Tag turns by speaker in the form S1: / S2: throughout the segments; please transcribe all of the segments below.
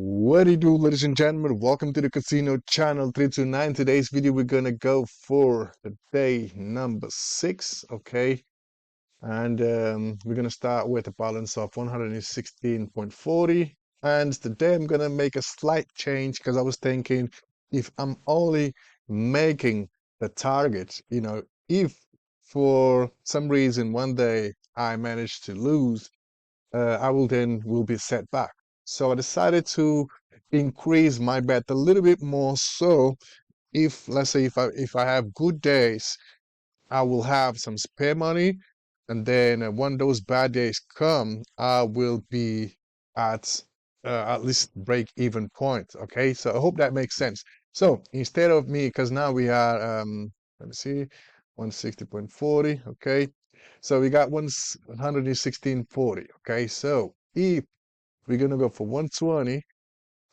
S1: What do you do, ladies and gentlemen? Welcome to the Casino Channel 329. Today's video, we're gonna go for the day number 6, okay? And we're gonna start with a balance of 116.40. And today I'm gonna make a slight change because I was thinking if I'm only making the target, if for some reason one day I manage to lose, I will be set back. So I decided to increase my bet a little bit more. So if let's say if I have good days, I will have some spare money, and then when those bad days come, I will be at at least break even point. Okay, so I hope that makes sense. So instead of me, because now we are let me see, 160.40. Okay, so we got 116.40. Okay, so if we're gonna go for 120,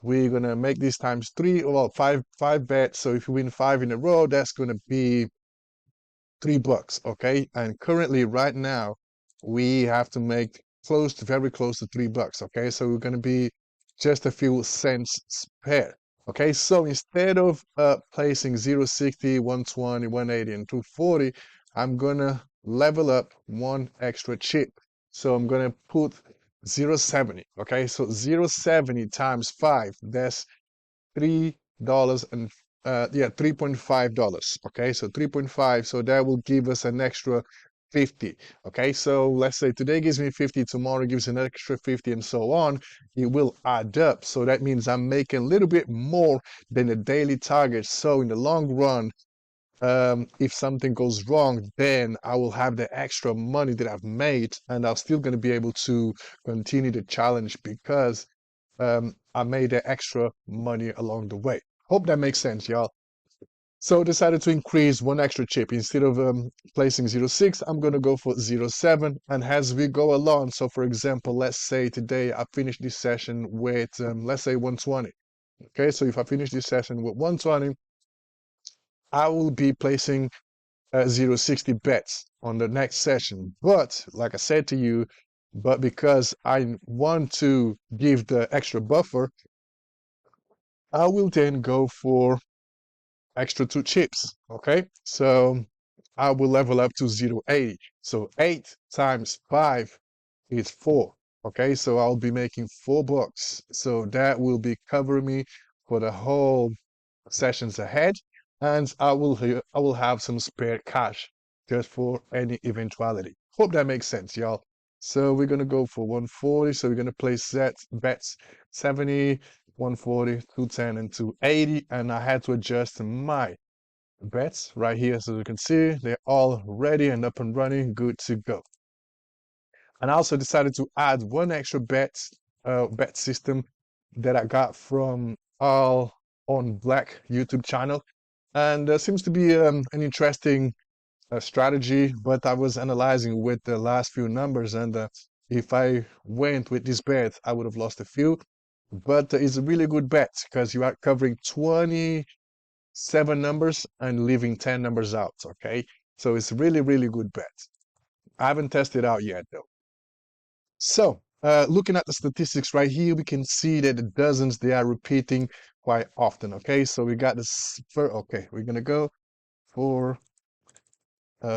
S1: we're gonna make this times three, well, five bets. So if you win 5 in a row, that's gonna be $3. Okay, and currently right now we have to make very close to $3. Okay, so we're gonna be just a few cents spare. Okay, so instead of placing 0, 60, 120, 180, and 240, I'm gonna level up one extra chip. So I'm gonna put 0.70. Okay, so 0.70 times 5, that's $3 and yeah, $3.5. Okay, so 3.5, so that will give us an extra 50. Okay, so let's say today gives me 50, tomorrow gives an extra 50, and so on. It will add up. So that means I'm making a little bit more than the daily target. So in the long run, if something goes wrong, then I will have the extra money that I've made, and I'm still going to be able to continue the challenge because I made the extra money along the way. Hope that makes sense, y'all. So decided to increase one extra chip. Instead of placing 0.6, I'm going to go for 0.7. And as we go along, so for example, let's say today I finish this session with, let's say 120. Okay, so if I finish this session with 120, I will be placing 0.60 bets on the next session. But like I said to you, but because I want to give the extra buffer, I will then go for extra 2 chips. Okay, so I will level up to 0.80. So 8 times 5 is 4. Okay, so I'll be making $4. So that will be covering me for the whole sessions ahead, and I will have some spare cash just for any eventuality. Hope that makes sense, y'all. So we're gonna go for 140. So we're gonna place bets 70, 140, 210, and 280. And I had to adjust my bets right here, so you can see they're all ready and up and running, good to go. And I also decided to add one extra bet system that I got from All on Black YouTube channel, and seems to be an interesting strategy. But I was analyzing with the last few numbers, and if I went with this bet, I would have lost a few. But it's a really good bet because you are covering 27 numbers and leaving 10 numbers out. Okay, so it's really, really good bet. I haven't tested it out yet though. So, looking at the statistics right here, we can see that the dozens, they are repeating quite often. Okay, so we got this first. Okay, we're gonna go for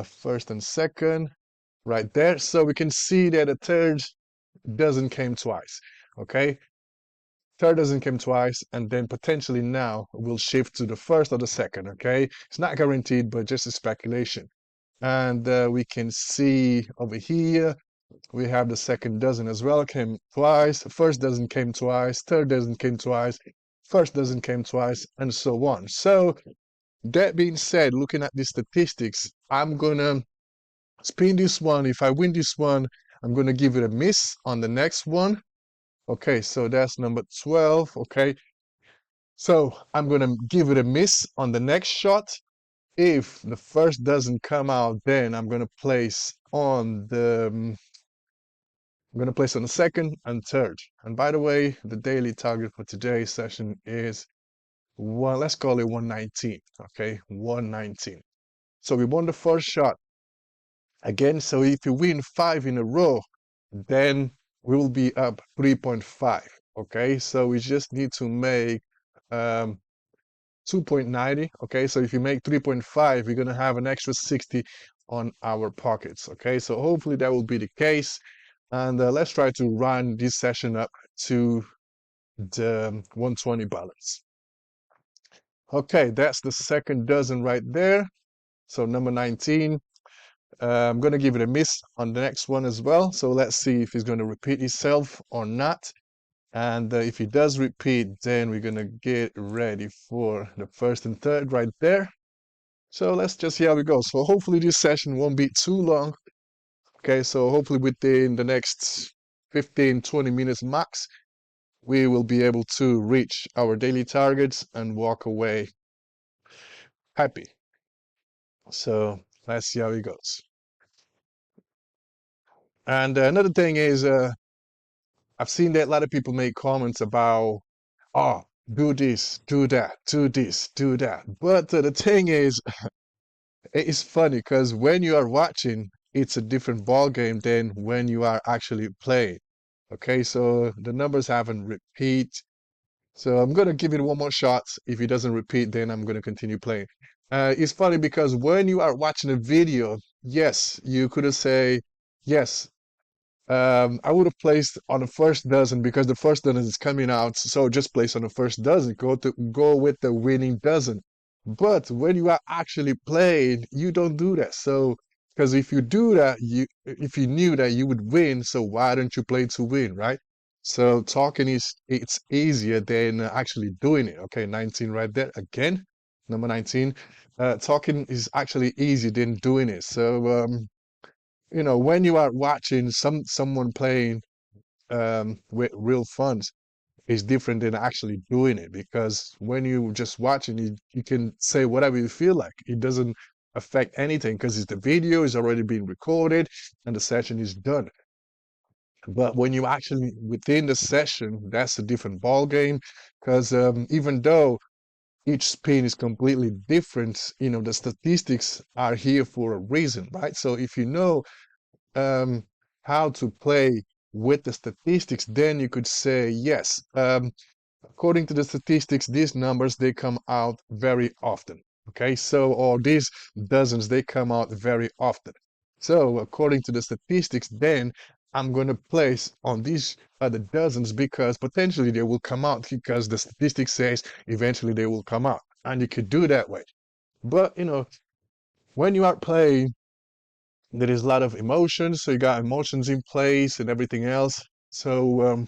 S1: first and second right there. So we can see that the third dozen came twice. Okay, third dozen came twice, and then potentially now we'll shift to the first or the second. Okay, it's not guaranteed, but just a speculation. And we can see over here we have the second dozen as well, came twice, first dozen came twice, third dozen came twice, first dozen came twice, and so on. So that being said, looking at the statistics, I'm gonna spin this one. If I win this one, I'm gonna give it a miss on the next one. Okay, so that's number 12. Okay, so I'm gonna give it a miss on the next shot. If the first doesn't come out, then I'm gonna place on the I'm going to place on the second and third. And by the way, the daily target for today's session is let's call it 119. Okay, 119. So we won the first shot again. So if you win 5 in a row, then we will be up 3.5. Okay, so we just need to make um, 2.90. Okay, so if you make 3.5, we're gonna have an extra 60 on our pockets. Okay, so hopefully that will be the case. And let's try to run this session up to the 120 balance. Okay, that's the second dozen right there. So number 19. I'm going to give it a miss on the next one as well. So let's see if it's going to repeat itself or not. And if it does repeat, then we're going to get ready for the first and third right there. So let's just see how it goes. So hopefully this session won't be too long. Okay, so hopefully within the next 15, 20 minutes max, we will be able to reach our daily targets and walk away happy. So let's see how it goes. And another thing is, I've seen that a lot of people make comments about, oh, do this, do that, do this, do that. But the thing is, it's funny because when you are watching, it's a different ball game than when you are actually playing. Okay, so the numbers haven't repeat. So I'm gonna give it one more shot. If it doesn't repeat, then I'm gonna continue playing. It's funny because when you are watching a video, yes, you could say, yes, I would have placed on the first dozen because the first dozen is coming out. So just place on the first dozen. Go with the winning dozen. But when you are actually playing, you don't do that. So because if you do that, if you knew that you would win, so why don't you play to win, right? So talking is it's easier than actually doing it. Okay, 19 right there again, number 19. Talking is actually easier than doing it. So when you are watching someone playing with real funds is different than actually doing it because when you just watching it, you can say whatever you feel like. It doesn't affect anything because the video is already being recorded and the session is done. But when you actually within the session, that's a different ball game because even though each spin is completely different, the statistics are here for a reason, right? So if you know um, how to play with the statistics, then you could say, yes, according to the statistics, these numbers, they come out very often. Okay, so, or these dozens, they come out very often. So according to the statistics, then I'm going to place on these other dozens because potentially they will come out because the statistics says eventually they will come out. And you could do that way. But, when you are playing, there is a lot of emotions, so you got emotions in place and everything else. So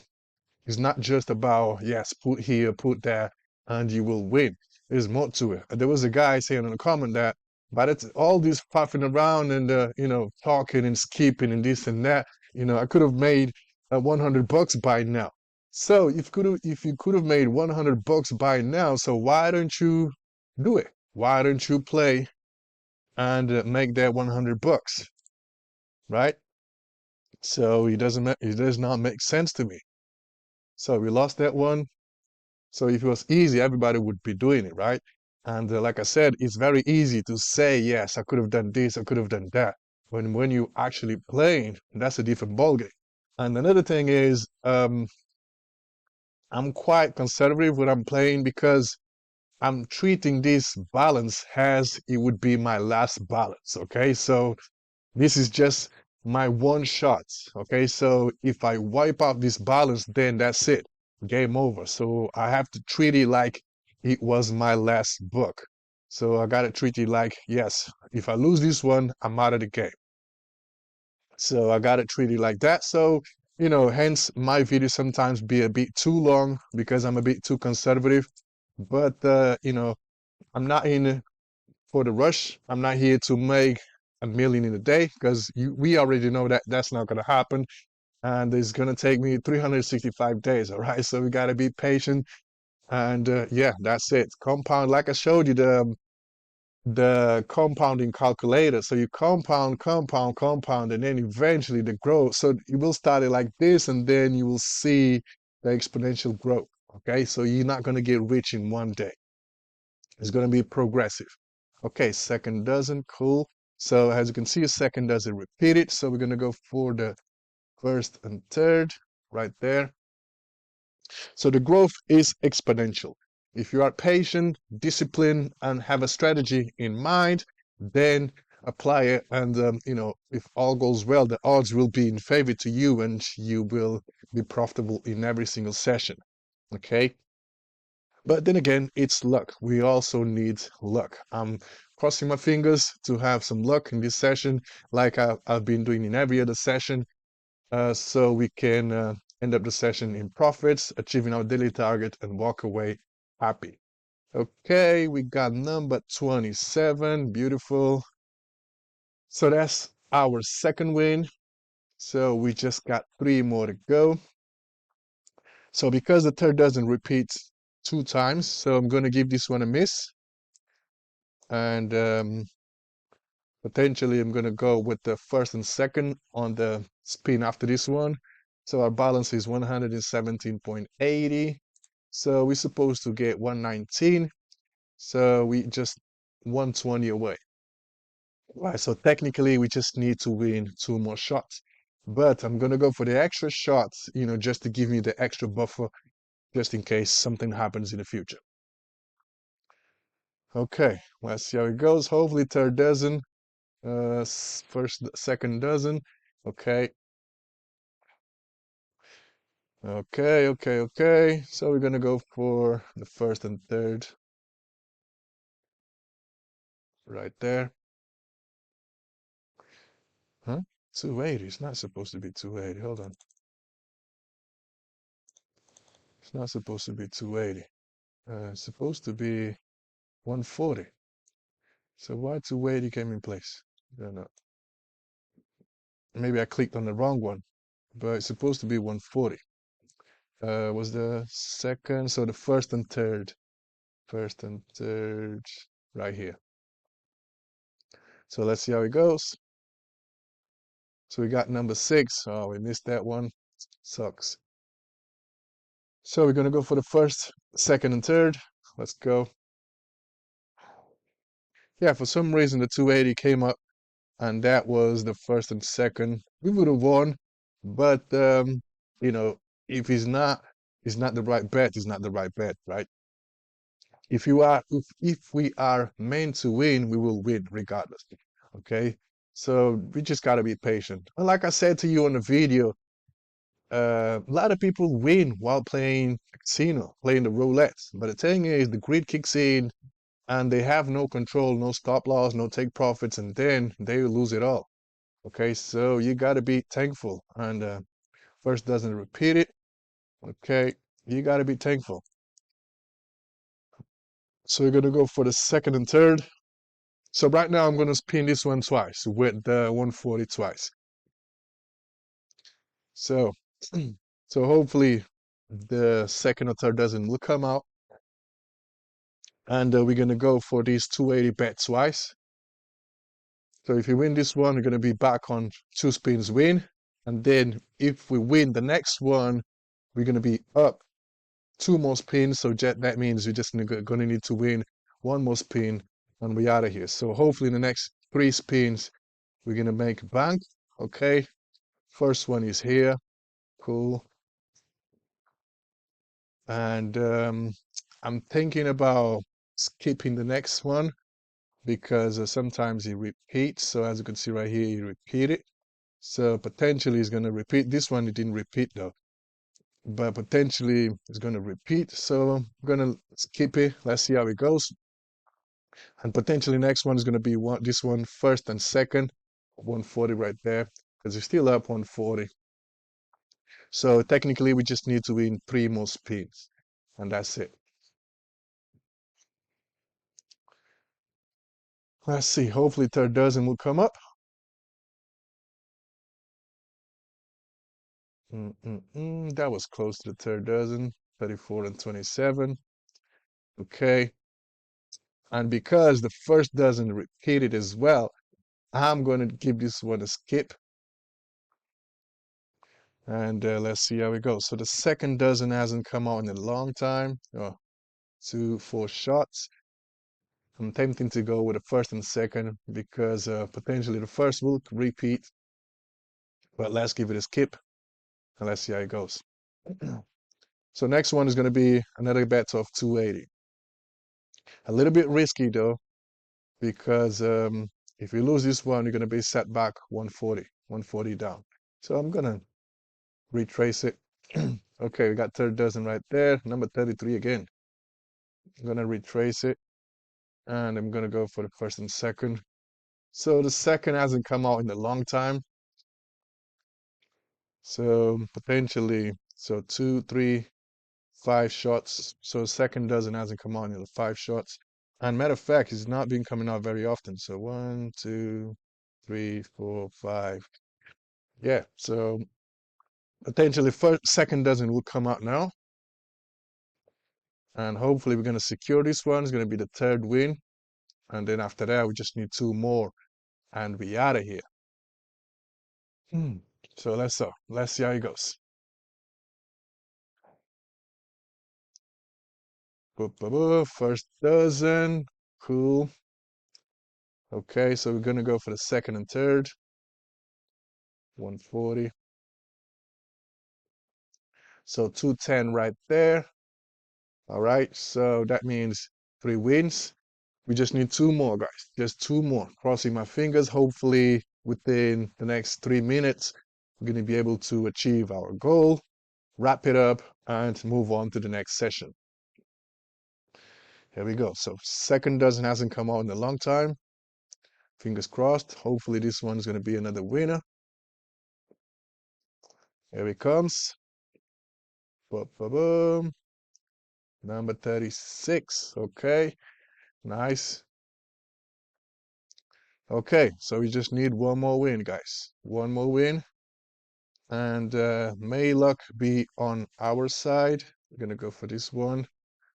S1: it's not just about, yes, put here, put there, and you will win. There's more to it. There was a guy saying in a comment that, but it's all this puffing around and talking and skipping and this and that. I could have made $100 by now. So if you could have made $100 by now, so why don't you do it? Why don't you play and make that $100? Right? So it does not make sense to me. So we lost that one. So if it was easy, everybody would be doing it, right? And like I said, it's very easy to say, yes, I could have done this, I could have done that. When you actually playing, that's a different ballgame. And another thing is, I'm quite conservative when I'm playing because I'm treating this balance as it would be my last balance. Okay, so this is just my one shot. Okay, so if I wipe out this balance, then that's it. Game over. So I have to treat it like it was my last book. So I gotta treat it like, yes, if I lose this one, I'm out of the game. So I gotta treat it like that. So, hence my videos sometimes be a bit too long because I'm a bit too conservative. But I'm not in for the rush. I'm not here to make a million in a day because we already know that that's not going to happen. And it's going to take me 365 days. All right. So we got to be patient. And yeah, that's it. Compound, like I showed you the compounding calculator. So you compound, compound, compound, and then eventually the growth. So you will start it like this, and then you will see the exponential growth. Okay. So you're not going to get rich in one day. It's going to be progressive. Okay, second dozen, cool. So as you can see, a second dozen repeated. So we're going to go for the first and third right there. So the growth is exponential. If you are patient, disciplined, and have a strategy in mind, then apply it. And if all goes well, the odds will be in favor to you, and you will be profitable in every single session. Okay. But then again, it's luck. We also need luck. I'm crossing my fingers to have some luck in this session, like I've been doing in every other session, so we can end up the session in profits, achieving our daily target, and walk away happy. Okay, we got number 27. Beautiful. So that's our second win. So we just got 3 more to go. So because the third doesn't repeat 2 times, so I'm going to give this one a miss. And potentially I'm going to go with the first and second on the spin after this one. So our balance is 117.80. So we're supposed to get 119. So we just 120 away. Right, so technically we just need to win 2 more shots. But I'm going to go for the extra shots, just to give me the extra buffer just in case something happens in the future. Okay, let's see how it goes. Hopefully third dozen. Second dozen. Okay. Okay. So we're gonna go for the first and third right there. Huh? 280. It's not supposed to be 280. Hold on. It's not supposed to be 280. It's supposed to be 140. So why 280 came in place? I don't know. Maybe I clicked on the wrong one, but it's supposed to be 140. Was the second, so the first and third. First and third right here. So let's see how it goes. So we got number 6. Oh, we missed that one. Sucks. So we're gonna go for the first, second, and third. Let's go. Yeah, for some reason the 280 came up, and that was the first and second. We would have won, but you know, if it's not the right bet. It's not the right bet, right? If we are meant to win, we will win regardless. Okay, so we just gotta be patient. And like I said to you on the video, a lot of people win while playing casino, playing the roulette. But the thing is, the greed kicks in, and they have no control, no stop loss, no take profits, and then they lose it all. Okay, so you gotta be thankful, and first doesn't repeat it. Okay, you gotta be thankful. So you're gonna go for the second and third. So right now I'm gonna spin this one twice with the 140 twice. So, so hopefully the second or third dozen will come out, and we're gonna go for these 280 bets twice. So if we win this one, we're gonna be back on 2 spins win, and then if we win the next one, we're gonna be up 2 more spins. So that means we're just gonna need to win 1 more spin, and we're out of here. So hopefully in the next 3 spins, we're gonna make bank. Okay, first one is here. Cool. And I'm thinking about skipping the next one because sometimes it repeats. So as you can see right here, you repeat it. So potentially it's going to repeat. This one it didn't repeat though, but potentially it's going to repeat. So I'm going to skip it. Let's see how it goes. And potentially next one is going to be this one first and second, 140 right there, because you're still up 140. So technically we just need to win 3 more spins, and that's it. Let's see. Hopefully third dozen will come up. That was close to the third dozen. 34 and 27. Okay. And because the first dozen repeated as well, I'm going to give this one a skip. And let's see how it goes. So the second dozen hasn't come out in a long time. Oh, 2, 4 shots. I'm tempting to go with the first and second because potentially the first will repeat. But let's give it a skip and let's see how it goes. So next one is going to be another bet of 280. A little bit risky though, because if you lose this one, you're going to be set back 140 down. So I'm going to retrace it. Okay, we got third dozen right there. Number 33 again. I'm going to retrace it. And I'm going to go for the first and second. So the second hasn't come out in a long time. So potentially, so 2, 3, 5 shots. So second dozen hasn't come out in 5 shots. And matter of fact, it's not been coming out very often. So 1, 2, 3, 4, 5. Yeah, so potentially second dozen will come out now. And hopefully we're going to secure this one. It's going to be the third win. And then after that, we just need 2 more. And we out of here. So let's see how it goes. First dozen. Cool. Okay, so we're going to go for the second and third. 140. So 210 right there. All right, so that means 3 wins. We just need 2 more, guys. Just 2 more. Crossing my fingers. Hopefully, within the next 3 minutes, we're going to be able to achieve our goal, wrap it up, and move on to the next session. Here we go. So second dozen hasn't come out in a long time. Fingers crossed. Hopefully, this one's going to be another winner. Here it comes. Boom. Number 36. Okay, nice. Okay, so we just need 1 more win, guys. 1 more win. And may luck be on our side. We're going to go for this one.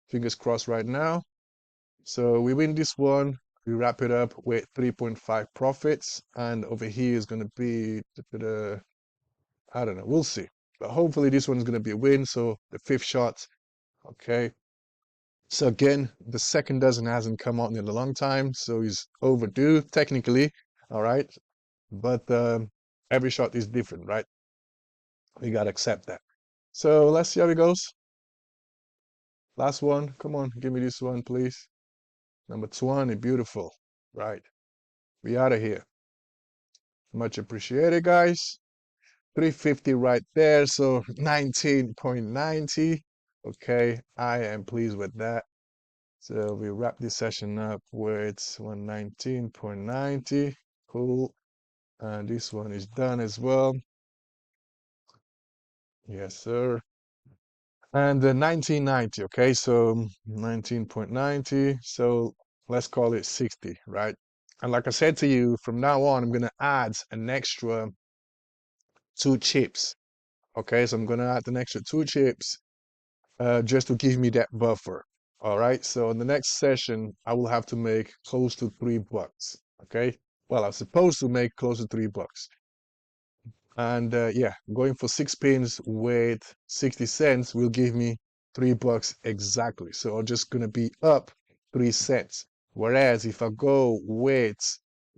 S1: Fingers crossed right now. So we win this one. We wrap it up with 3.5 profits. And over here is going to be, I don't know, we'll see. But hopefully this one's going to be a win. So the 5th shot. Okay. So again, the second dozen hasn't come out in a long time, so he's overdue technically, all right? But every shot is different, right? We gotta accept that. So let's see how it goes. Last one, come on, give me this one, please. Number 20, beautiful, right? We out of here. Much appreciated, guys. 350 right there, so 19.90. Okay, I am pleased with that. So we wrap this session up with 119.90. Cool. And this one is done as well. Yes, sir. And the 1990, okay? So 19.90. So let's call it 60, right? And like I said to you, from now on, I'm going to add an extra 2 chips. Okay, so I'm going to add an extra 2 chips just to give me that buffer. All right, so in the next session, I will have to make close to $3. Okay, well, I'm supposed to make close to $3. And yeah, going for 6 pins with 60 cents will give me $3 exactly. So I'm just gonna be up 3 cents. Whereas if I go with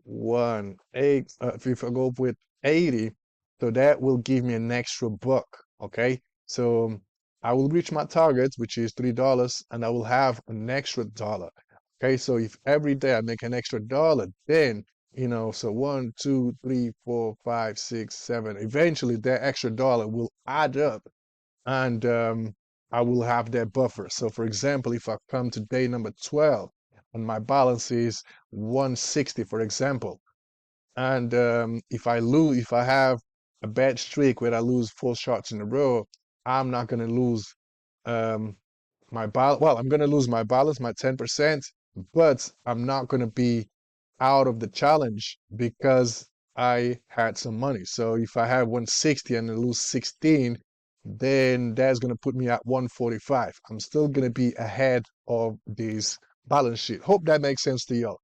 S1: if I go with 80, so that will give me an extra buck. Okay, so I will reach my target, which is $3, and I will have an extra dollar. Okay, so if every day I make an extra dollar, then so 1, 2, 3, 4, 5, 6, 7. Eventually, that extra dollar will add up, and I will have that buffer. So, for example, if I come to day number 12 and my balance is 160, for example, and if I have a bad streak where I lose 4 shots in a row, I'm not going to lose um, I'm going to lose my balance, my 10%, but I'm not going to be out of the challenge because I had some money. So if I have 160 and I lose 16, then that's going to put me at 145. I'm still going to be ahead of this balance sheet. Hope that makes sense to y'all.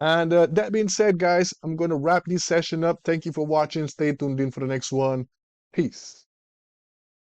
S1: And that being said, guys, I'm going to wrap this session up. Thank you for watching. Stay tuned in for the next one. Peace.